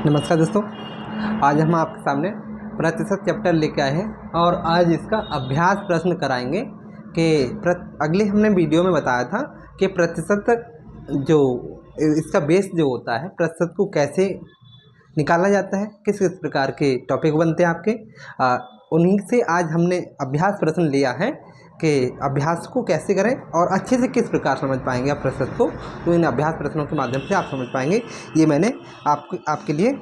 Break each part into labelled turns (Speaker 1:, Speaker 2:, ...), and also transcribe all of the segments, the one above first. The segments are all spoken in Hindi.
Speaker 1: नमस्कार दोस्तों, आज हम आपके सामने प्रतिशत चैप्टर लेके आए हैं और आज इसका अभ्यास प्रश्न कराएंगे कि अगले हमने वीडियो में बताया था कि प्रतिशत जो इसका बेस जो होता है प्रतिशत को कैसे निकाला जाता है, किस किस प्रकार के टॉपिक बनते हैं आपके उन्हीं से आज हमने अभ्यास प्रश्न लिया है कि अभ्यास को कैसे करें और अच्छे से किस प्रकार समझ पाएंगे आप प्रतिशत को। तो इन अभ्यास प्रश्नों के माध्यम से आप समझ पाएंगे। ये मैंने आपके लिए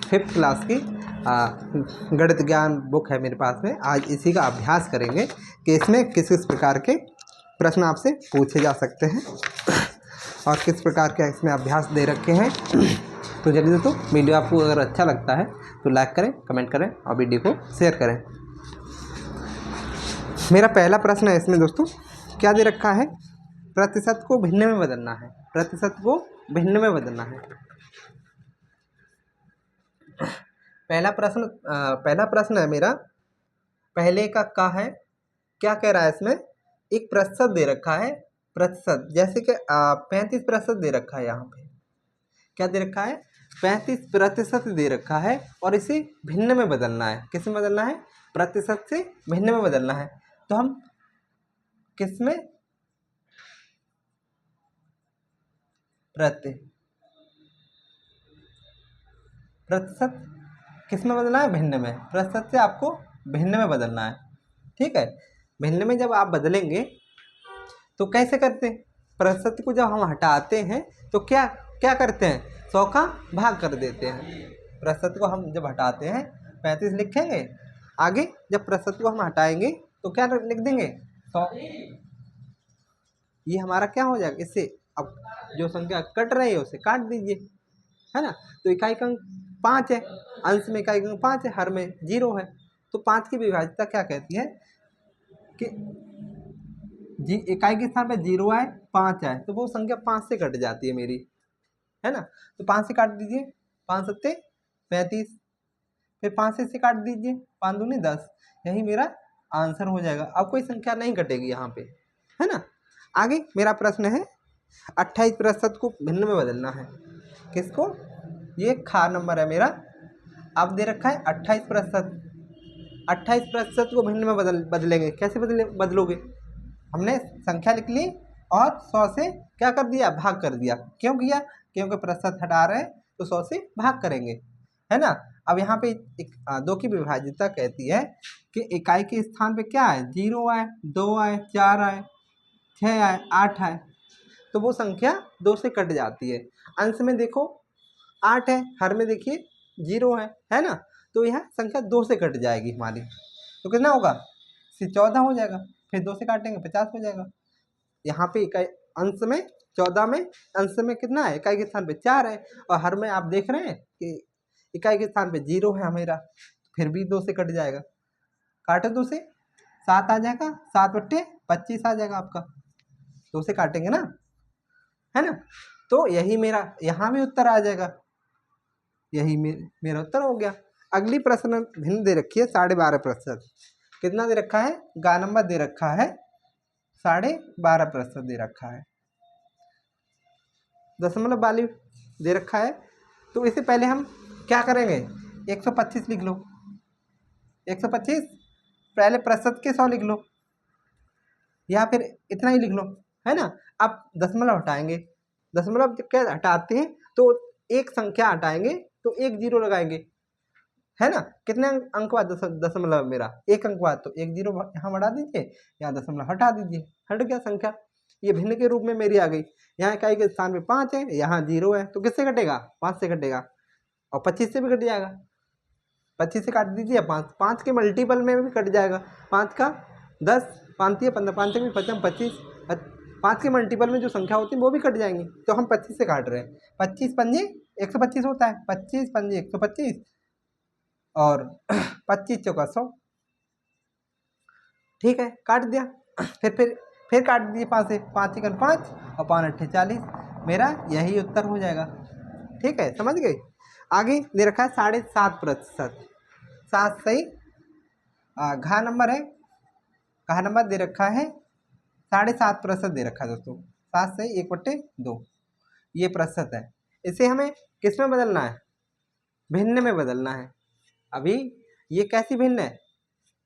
Speaker 1: 5th क्लास की गणित ज्ञान बुक है मेरे पास में। आज इसी का अभ्यास करेंगे कि इसमें किस किस प्रकार के प्रश्न आपसे पूछे जा सकते हैं और किस प्रकार के इसमें अभ्यास दे रखे हैं। तो जल्दी दोस्तों, वीडियो आपको अगर अच्छा लगता है तो लाइक करें, कमेंट करें और वीडियो को शेयर करें। मेरा पहला प्रश्न है इसमें दोस्तों, क्या दे रखा है? प्रतिशत को भिन्न में बदलना है। प्रतिशत को भिन्न में बदलना है। पहला प्रश्न है मेरा, पहले का है। क्या कह रहा है इसमें? एक प्रतिशत दे रखा है, प्रतिशत जैसे कि 35% दे रखा है। यहाँ पे क्या दे रखा है? 35% दे रखा है और इसे भिन्न में बदलना है। किस में बदलना है? प्रतिशत से भिन्न में बदलना है। तो हम किस में? प्रतिशत किस में बदलना है? भिन्न में। प्रतिशत से आपको भिन्न में बदलना है, ठीक है। भिन्न में जब आप बदलेंगे तो कैसे करते हैं? प्रतिशत को जब हम हटाते हैं तो क्या क्या करते हैं? 100 का भाग कर देते हैं। प्रतिशत को हम जब हटाते हैं 35 लिखेंगे, आगे जब प्रतिशत को हम हटाएंगे तो क्या लिख देंगे? 100। ये हमारा क्या हो जाएगा? इससे अब जो संख्या कट रही है उसे काट दीजिए, है ना। तो इकाई का अंक 5 है, अंश में इकाई का अंक 5 है, हर में 0 है। तो 5 की विभाज्यता क्या कहती है कि इकाई के स्थान पे 0 आए, 5 आए तो वो संख्या 5 से कट जाती है मेरी, है ना। तो 5 से काट दीजिए, 5 सत्ते 35, फिर 5 से काट दीजिए, 5 दूनी 10। यही मेरा आंसर हो जाएगा। अब कोई संख्या नहीं कटेगी यहाँ पे, है ना। आगे मेरा प्रश्न है, 28% को भिन्न में बदलना है। किसको? ये खा नंबर है मेरा। अब दे रखा है 28%। 28% को भिन्न में बदलेंगे। कैसे बदलोगे? हमने संख्या लिख ली और 100 से क्या कर दिया? भाग कर दिया। क्यों किया? क्योंकि प्रतिशत हटा रहे हैं तो 100 से भाग करेंगे, है ना। अब यहाँ पे 2 की विभाज्यता कहती है कि इकाई के स्थान पे क्या है? 0 आए, 2 आए, 4 आए, 6 आए, 8 आए तो वो संख्या 2 से कट जाती है। अंश में देखो 8 है, हर में देखिए 0 है ना। तो यह संख्या 2 से कट जाएगी हमारी। तो कितना होगा? 14 हो जाएगा। फिर 2 से काटेंगे 50 हो जाएगा। यहाँ पे इकाई अंश में 14 में अंश में कितना है? इकाई के स्थान पे 4 है और हर में आप देख रहे हैं कि इकाई के स्थान पे 0 है हमारा, फिर भी 2 से कट जाएगा। काटे 2 से 7 आ जाएगा, 7/25 आ जाएगा आपका। 2 से काटेंगे ना, है ना। तो यही मेरा यहाँ भी उत्तर आ जाएगा। यही मेरा उत्तर हो गया। अगली प्रश्न भिन्न दे रखी है 12.5%। कितना दे रखा है? गा नंबर दे रखा है 12.5% दे रखा है। दशमलव वाली दे रखा है। तो इससे पहले हम क्या करेंगे? 125 लिख लो। 125 पहले प्रतिशत के 100 लिख लो या फिर इतना ही लिख लो, है ना। अब दशमलव हटाएंगे। दशमलव क्या हटाते हैं तो एक संख्या हटाएंगे तो एक 0 लगाएंगे, है ना। कितने अंक बाद? दशमलव मेरा 1 अंक बाद, तो 1 0 यहाँ बढ़ा दीजिए या दशमलव हटा दीजिए। हट गया संख्या। ये भिन्न के रूप में मेरी आ गई। यहाँ इकाई के स्थान पे 5 है, यहाँ 0 है तो किससे कटेगा? 5 से कटेगा और 25 से भी कट जाएगा। 25 से काट दीजिए 5, 5 के मल्टीपल में भी कट जाएगा। 5 का 10, 5 या 15, 5 भी 25, 5 के मल्टीपल में जो संख्या होती है वो भी कट जाएंगी। तो हम 25 से काट रहे हैं। 25 पंजे 125 होता है, 25 पंजे 125 और 25 चौका 100। ठीक है, काट दिया। फिर काट दीजिए 5 से, 5 चिकन 5 और 5 अट्ठे 40। मेरा यही उत्तर हो जाएगा। ठीक है, समझ गए। आगे दे रखा है 7.5%। 7 सही घा नंबर है। घा नंबर दे रखा है 7.5% दे रखा है दोस्तों। 7 सही 1/2 ये प्रतिशत है। इसे हमें किस में बदलना है? भिन्न में बदलना है। अभी ये कैसी भिन्न है,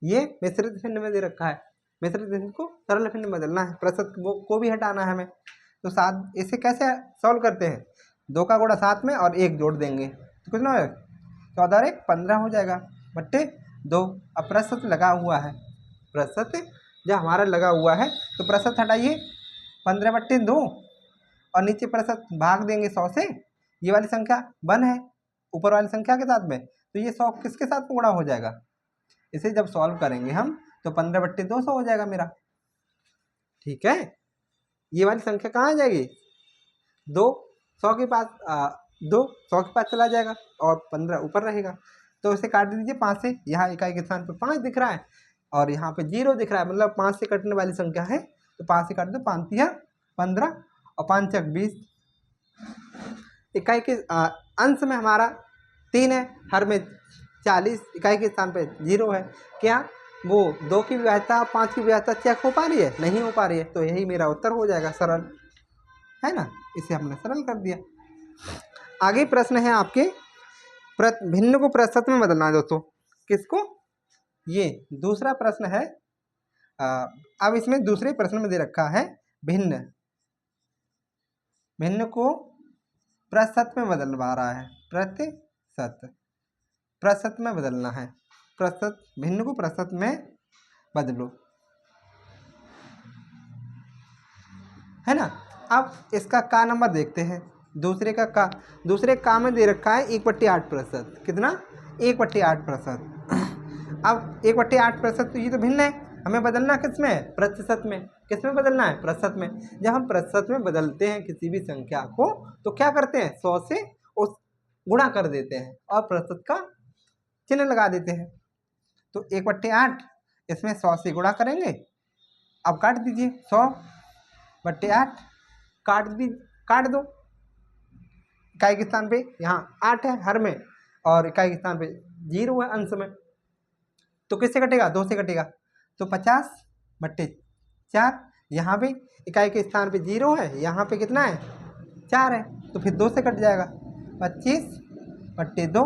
Speaker 1: ये मिश्रित भिन्न में दे रखा है, मिश्रित भिन्न को सरल भिन्न में बदलना है, प्रतिशत को भी हटाना है हमें। तो सात, इसे कैसे सॉल्व करते हैं, 2 का गुणा 7 में और 1 जोड़ देंगे तो कितना हो जाएगा, 14 और 1 15 हो जाएगा बट्टे 2। अब प्रतिशत लगा हुआ है, प्रतिशत जब हमारा लगा हुआ है तो प्रतिशत हटाइए, 15 बट्टे 2 और नीचे प्रतिशत भाग देंगे 100 से, ये वाली संख्या 1 है ऊपर वाली संख्या के साथ में, तो ये 100 किसके साथ में गुणा हो जाएगा। इसे जब सॉल्व करेंगे हम तो 15 बट्टे 200 हो जाएगा मेरा। ठीक है, ये वाली संख्या कहाँ आ जाएगी, 2 100 के पास 2 100 के पास चला जाएगा और 15 ऊपर रहेगा। तो इसे काट दीजिए 5 से, यहाँ इकाई के स्थान पर 5 दिख रहा है और यहाँ पे 0 दिख रहा है, मतलब 5 से कटने वाली संख्या है, तो 5 से काट दो, 5 तिया 15 और 5 चक 20। इकाई के अंश में हमारा 3 है, हर में 40, इकाई के स्थान पे 0 है। क्या वो 2 की विभाज्यता 5 की विभाज्यता चेक हो पा रही है, नहीं हो पा रही है, तो यही मेरा उत्तर हो जाएगा, सरल है ना, इसे हमने सरल कर दिया। आगे प्रश्न है आपके, भिन्न को प्रतिशत में बदलना है दोस्तों, किसको, ये दूसरा प्रश्न है। अब इसमें दूसरे प्रश्न में दे रखा है भिन्न, भिन्न को प्रतिशत में बदलवा रहा है, प्रतिशत में बदलना है, प्रतिशत, भिन्न को प्रतिशत में बदलो, है ना। अब इसका का नंबर देखते हैं, दूसरे का दूसरे का में दे रखा है 1/8%, कितना, 1/8%। अब 1/8%, तो ये तो भिन्न है, हमें बदलना किस में, प्रतिशत में। किस में बदलना है, प्रतिशत में। जब हम प्रतिशत में बदलते हैं किसी भी संख्या को तो क्या करते हैं, 100 से उस गुणा कर देते हैं और प्रतिशत का चिन्ह लगा देते हैं। तो 1/8 इसमें 100 से गुणा करेंगे, अब काट दीजिए, 100/8 काट दो, इकाई के स्थान पे यहाँ 8 है हर में और इकाई के स्थान पे 0 है अंश में, तो किससे कटेगा, 2 से कटेगा, तो 50/4। यहाँ पे इकाई के स्थान पे 0 है, यहाँ पे कितना है, 4 है, तो फिर 2 से कट जाएगा, 25/2।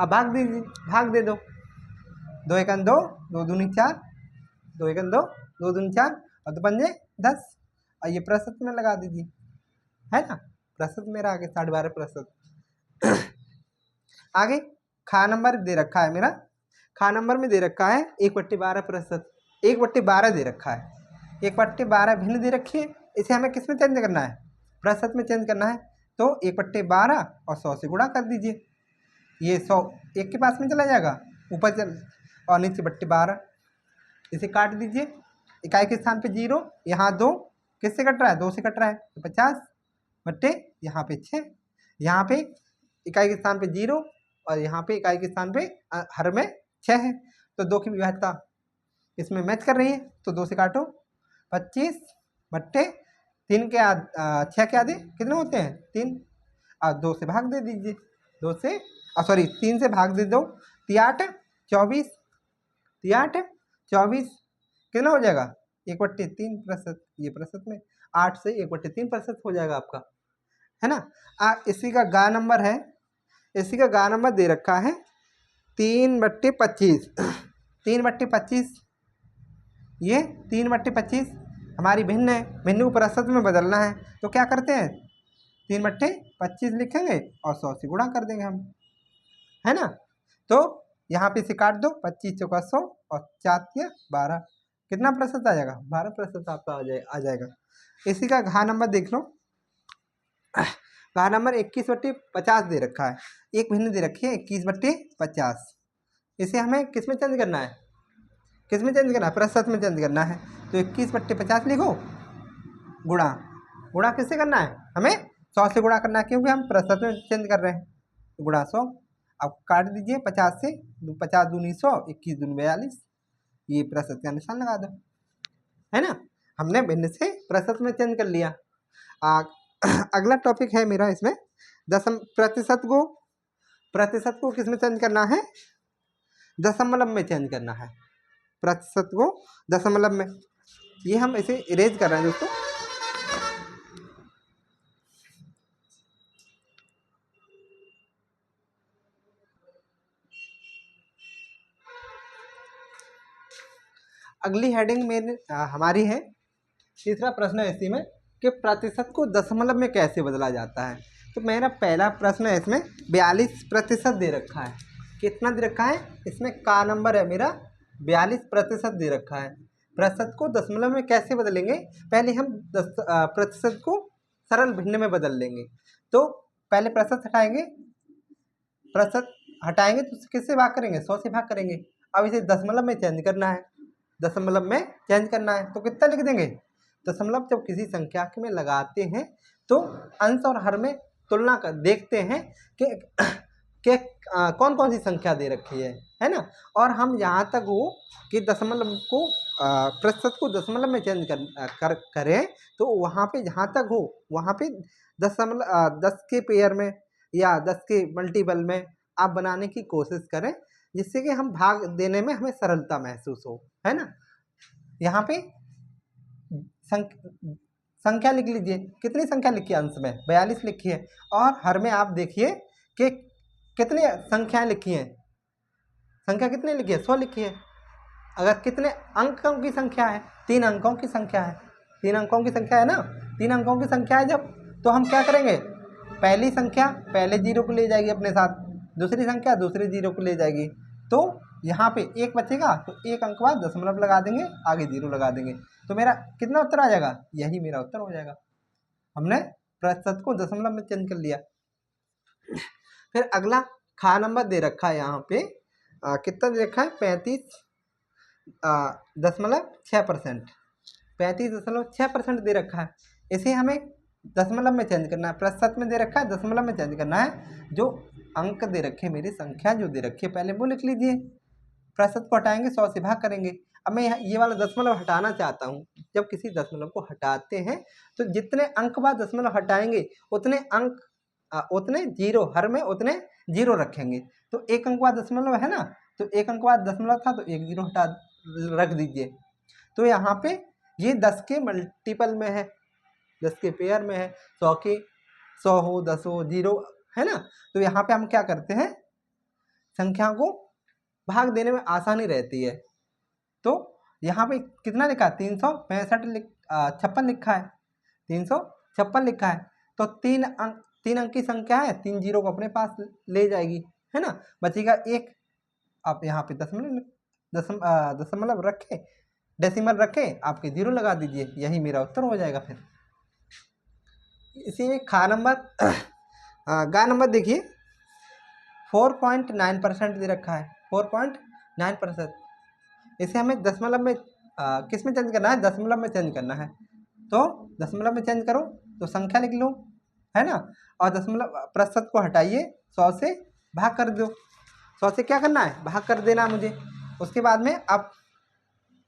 Speaker 1: अब भाग दे दो, 2 एकन 2, 2 दूनी 4, 2 एकन 2, 2 दूनी 4 और 2 पंजे 10, और ये प्रतिशत में लगा दीजिए, है ना, प्रतिशत मेरा आगे 12.5%। आगे खा नंबर दे रखा है मेरा, खा नंबर में दे रखा है 1/12%, 1/12 दे रखा है, 1/12 भिन्न दे रखी है, इसे हमें किस में चेंज करना है, प्रतिशत में चेंज करना है। तो 1/12 और 100 से गुणा कर दीजिए, ये 100 1 के पास में चला जाएगा, ऊपर चल और नीचे 12, इसे काट दीजिए, इकाई के स्थान पे 0, यहाँ 2 किससे कट रहा है, 2 से कट रहा है, तो 50 बट्टे यहाँ पे 6, यहाँ पे इकाई के स्थान पे 0 और यहाँ पे इकाई के स्थान पे हर में 6 है, तो 2 की विभाज्यता इसमें मैच कर रही है, तो 2 से काटो, 25 बट्टे 3 के 6 के आधे कितने होते हैं, 3, और 2 से भाग दे दीजिए, 2 से 3 से भाग दे दो, 3 24, 24 कितना हो जाएगा, 1/3%, ये प्रतिशत में 8 से 1/3% हो जाएगा आपका, है ना। इसी का गा नंबर है, इसी का गा नंबर दे रखा है 3/25, 3/25, ये 3/25 हमारी भिन्न है, भिन्न को प्रतिशत में बदलना है, तो क्या करते हैं, 3/25 लिखेंगे और 100 से गुणा कर देंगे हम, है ना। तो यहाँ पे से काट दो, 25 चौका 100 और 4 तिया 12, कितना प्रतिशत आ जाएगा, 12% आपका आ जाएगा। इसी का घा नंबर देख लो, घा नंबर 21/50 दे रखा है, एक भिन्न दे रखी है 21/50, इसे हमें किस में चेंज करना है, किस में चेंज करना है, प्रतिशत में चेंज करना है, तो 21/50 लिखो, गुणा किससे करना है, हमें 100 से गुणा करना है, क्योंकि हम प्रतिशत में चेंज कर रहे हैं, तो गुणा 100। अब काट दीजिए 50 से, 50 दूनी 100, 21 दूनी 42, ये प्रतिशत का निशान लगा दो, है ना, हमने भिन्न से प्रतिशत में चेंज कर लिया। अगला टॉपिक है मेरा इसमें प्रतिशत को किस में चेंज करना है, दशमलव में चेंज करना है, प्रतिशत को दशमलव में, ये हम इसे इरेज कर रहे हैं दोस्तों। अगली हेडिंग में हमारी है तीसरा प्रश्न है इसी में कि प्रतिशत को दशमलव में कैसे बदला जाता है। तो मेरा पहला प्रश्न है इसमें 42% दे रखा है। कितना दे रखा है इसमें? का नंबर है मेरा 42% दे रखा है। प्रतिशत को दशमलव में कैसे बदलेंगे? पहले हम प्रतिशत को सरल भिन्न में बदल लेंगे। तो पहले प्रतिशत हटाएंगे, प्रतिशत हटाएंगे तो किससे भाग करेंगे? 100 से भाग करेंगे। अब इसे दशमलव में चेंज करना है, दशमलव में चेंज करना है तो कितना लिख देंगे? दशमलव जब किसी संख्या में लगाते हैं तो अंश और हर में तुलना कर देखते हैं कि कौन कौन सी संख्या दे रखी है ना। और हम यहाँ तक हो कि दशमलव को प्रतिशत को दशमलव में चेंज करें तो वहाँ पे जहाँ तक हो वहाँ पे 10 के पेयर में या 10 के मल्टीपल में आप बनाने की कोशिश करें, जिससे कि हम भाग देने में हमें सरलता महसूस हो, है ना। यहाँ पे संख्या लिख लीजिए। कितनी संख्या लिखी है? अंश में 42 लिखी है। और हर में आप देखिए कि कितनी संख्याएं लिखी हैं। संख्या कितनी लिखी है? 100 लिखी है। अगर कितने अंकों की संख्या है? 3 अंकों की संख्या है। 3 अंकों की संख्या है ना। 3 अंकों की संख्या है जब, तो हम क्या करेंगे? पहली संख्या पहले जीरो को ले जाएगी अपने साथ, दूसरी संख्या दूसरे जीरो को ले जाएगी। तो यहाँ पे एक बचेगा तो एक अंक बाद दशमलव लगा देंगे, आगे जीरो लगा देंगे। तो मेरा कितना उत्तर आ जाएगा? यही मेरा उत्तर हो जाएगा। हमने प्रतिशत को दशमलव में चेंज कर लिया। फिर अगला खा नंबर दे रखा है यहाँ पे कितना दे रखा है? 35.6%। 35.6% दे रखा है। इसे हमें दशमलव में चेंज करना है। प्रतिशत में दे रखा है, दशमलव में चेंज करना है। जो अंक दे रखे मेरी संख्या जो दे रखी है पहले वो लिख लीजिए। प्रतिशत को हटाएंगे, 100 से भाग करेंगे। अब मैं ये वाला दशमलव हटाना चाहता हूँ। जब किसी दशमलव को हटाते हैं तो जितने अंक बाद दशमलव हटाएंगे उतने अंक उतने जीरो, हर में उतने जीरो रखेंगे। तो एक अंक बाद दशमलव है ना, तो एक अंक बाद दशमलव था तो एक जीरो हटा रख दीजिए। तो यहाँ पे ये 10 के मल्टीपल में है, 10 के पेयर में है। 100 के 100 हो, 10 हो, जीरो है ना। तो यहाँ पे हम क्या करते हैं? संख्या को भाग देने में आसानी रहती है। तो यहाँ पे कितना लिखा है? 356 लिखा है। 356 लिखा है। तो 3 अंक की संख्या है, 3 जीरो को अपने पास ले जाएगी, है ना। बचेगा एक। आप यहाँ पे दशमलव रखे, डेसिमल रखे, आपके जीरो लगा दीजिए, यही मेरा उत्तर हो जाएगा। फिर इसी में खा नंबर गा नंबर देखिए 4.9% दे रखा है। 4.9%। इसे हमें दशमलव में किस में चेंज करना है? दशमलव में चेंज करना है। तो दशमलव में चेंज करो तो संख्या लिख लो, है ना। और दशमलव प्रतिशत को हटाइए, 100 से भाग कर दो। 100 से क्या करना है? भाग कर देना मुझे। उसके बाद में आप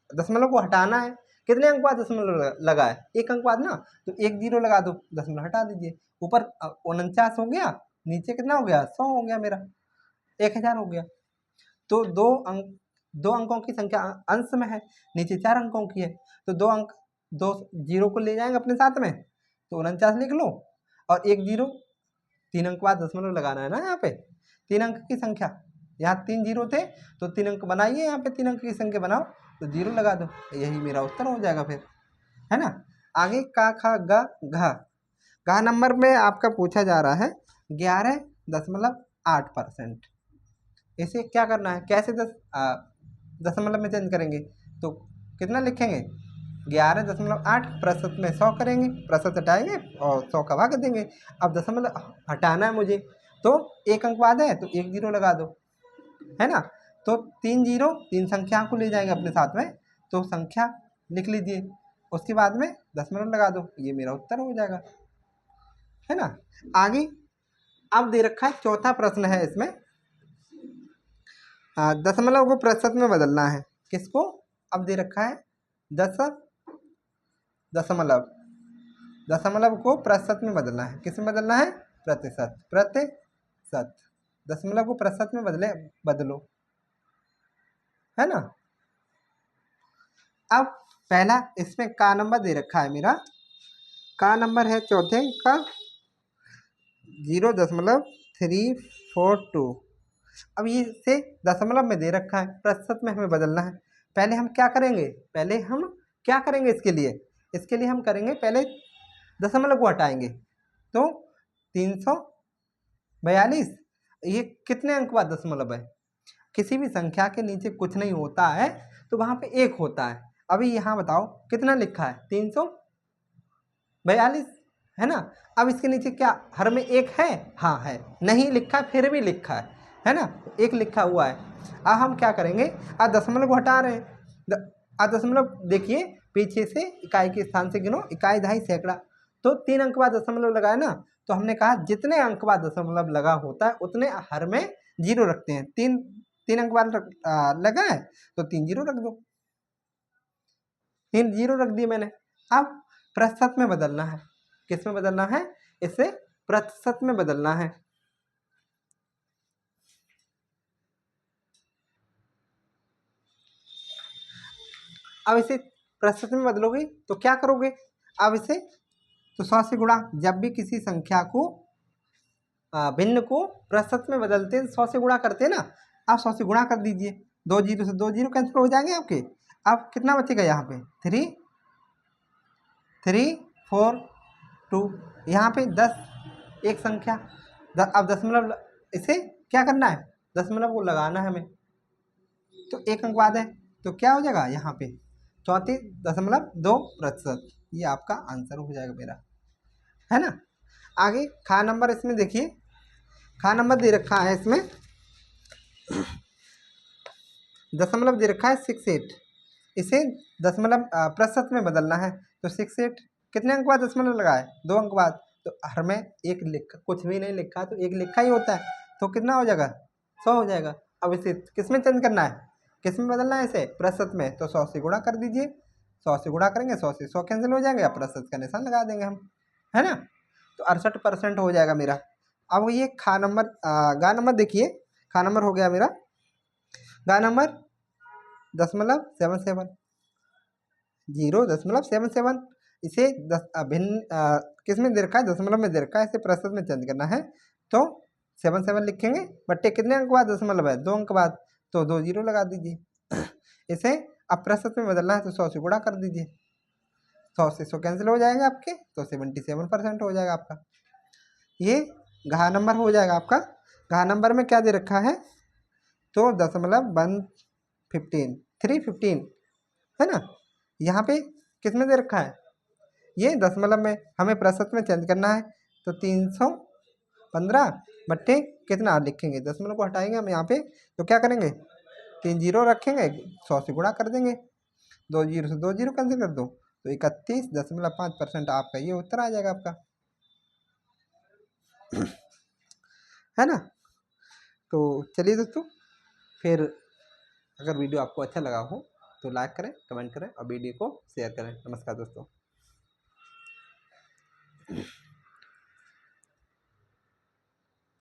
Speaker 1: दशमलव को हटाना है। कितने अंक बाद दशमलव लगा है? एक अंक बाद ना, तो एक जीरो लगा दो, दशमलव हटा दीजिए। ऊपर 49 हो गया, नीचे कितना हो गया? 100 हो गया, मेरा 1000 हो गया। तो दो अंकों की संख्या अंश में है, नीचे 4 अंकों की है। तो 2 अंक 2 जीरो को ले जाएंगे अपने साथ में, तो 49 लिख लो। और एक जीरो, 3 अंक बाद दशमलव लगाना है ना। यहाँ पे 3 अंक की संख्या, यहाँ 3 जीरो थे तो 3 अंक बनाइए। यहाँ पे 3 अंक की संख्या बनाओ तो जीरो लगा दो, यही मेरा उत्तर हो जाएगा फिर, है ना। आगे का खा गा घा। घा नंबर में आपका पूछा जा रहा है 11.8%। इसे क्या करना है? कैसे दशमलव में चेंज करेंगे? तो कितना लिखेंगे? 11.8 प्रतिशत में 100 करेंगे, प्रतिशत हटाएंगे और 100 का भाग देंगे। अब दशमलव हटाना है मुझे, तो एक अंक बाद है तो एक जीरो लगा दो, है ना। तो 3 जीरो 3 संख्या को ले जाएंगे अपने साथ में, तो संख्या लिख लीजिए। उसके बाद में दशमलव लगा दो, ये मेरा उत्तर हो जाएगा, है ना। आगे अब दे रखा है चौथा प्रश्न है इसमें दशमलव को प्रतिशत में बदलना है। किसको? अब दे रखा है दशमलव को प्रतिशत में बदलना है। किस में बदलना है? प्रतिशत। दशमलव को प्रतिशत में बदलो, है ना। अब पहला इसमें का नंबर दे रखा है मेरा, का नंबर है चौथे का 0.342। अब ये से दशमलव में दे रखा है, प्रतिशत में हमें बदलना है। पहले हम क्या करेंगे, पहले हम क्या करेंगे इसके लिए हम करेंगे पहले दशमलव को हटाएंगे। तो 342 ये कितने अंक बाद दशमलव है? किसी भी संख्या के नीचे कुछ नहीं होता है तो वहां पे एक होता है। अभी यहाँ बताओ कितना लिखा है, 342 है ना। अब इसके नीचे क्या हर में एक है? हाँ है। नहीं लिखा है फिर भी लिखा है ना, एक लिखा हुआ है। अब हम क्या करेंगे, अब दशमलव को हटा रहे हैं। अब दशमलव देखिए पीछे से इकाई के स्थान से गिनो, इकाई, दहाई, सैकड़ा, तो 3 अंक बाद दशमलव लगाए ना, तो हमने कहा जितने अंक बाद दशमलव लगा होता है उतने हर में 0 रखते हैं। 3 अंक बाद लगा है तो 3 0 रख दो, 3 0 रख दिए मैंने। अब प्रतिशत में बदलना है, किस में बदलना है, इसे प्रतिशत में बदलना है। अब इसे प्रतिशत में बदलोगे तो क्या करोगे, अब इसे तो 100 से गुणा, जब भी किसी संख्या को भिन्न को प्रतिशत में बदलते हैं 100 से गुणा करते हैं ना, आप 100 से गुणा कर दीजिए, 2 जीरो से 2 जीरो कैंसिल हो जाएंगे आपके। अब कितना बचेगा यहाँ पे 3 3 4 2, यहाँ पे 10 एक संख्या, अब दशमलव इसे क्या करना है, दशमलव को लगाना है हमें, तो 1 अंक बाद है तो क्या हो जाएगा यहाँ पे 34.2%। ये आपका आंसर हो जाएगा मेरा, है ना। आगे खा नंबर इसमें देखिए, खा नंबर दे रखा है इसमें, दशमलव दे रखा है 68, इसे दशमलव प्रतिशत में बदलना है। तो 68 कितने अंक बाद दशमलव लगा है, 2 अंक बाद, तो हर में एक लिखा, कुछ भी नहीं लिखा तो एक लिखा ही होता है, तो कितना हो जाएगा 100 हो जाएगा। अब इसे किस में चेंज करना है, किस में बदलना है इसे, प्रतिशत में, तो 100 से गुणा कर दीजिए, 100 से गुणा करेंगे 100 से 100 कैंसिल हो जाएंगे, अब प्रतिशत का निशान लगा देंगे हम, है ना। तो 68% हो जाएगा मेरा। अब ये खा नंबर गा नंबर देखिए, खा नंबर हो गया मेरा, गा नंबर 0.77 0.77, इसे भिन्न किस में दे रखा है, दशमलव में दे रखा है, इसे प्रतिशत में चेंज करना है। तो 77 लिखेंगे, बट्टे कितने अंक बाद दशमलव है, 2 अंक बाद, तो 2 जीरो लगा दीजिए। इसे अब प्रतिशत में बदलना है तो 100 से गुणा कर दीजिए, 100 से 100 कैंसिल हो जाएंगे आपके, तो 77% हो जाएगा आपका। ये घा नंबर हो जाएगा आपका। घा नंबर में क्या दे रखा है, तो 315 है ना। यहाँ पे किस में दे रखा है, ये दशमलव में, हमें प्रतिशत में चेंज करना है, तो 315 बट्टे कितना लिखेंगे, दशमलव को हटाएंगे हम यहाँ पे, तो क्या करेंगे 3 जीरो रखेंगे, 100 से गुणा कर देंगे, 2 जीरो से 2 जीरो कैंसिल कर दो, तो 31.5% आपका ये उत्तर आ जाएगा आपका, है ना। तो चलिए दोस्तों, फिर अगर वीडियो आपको अच्छा लगा हो तो लाइक करें, कमेंट करें और वीडियो को शेयर करें। नमस्कार दोस्तों।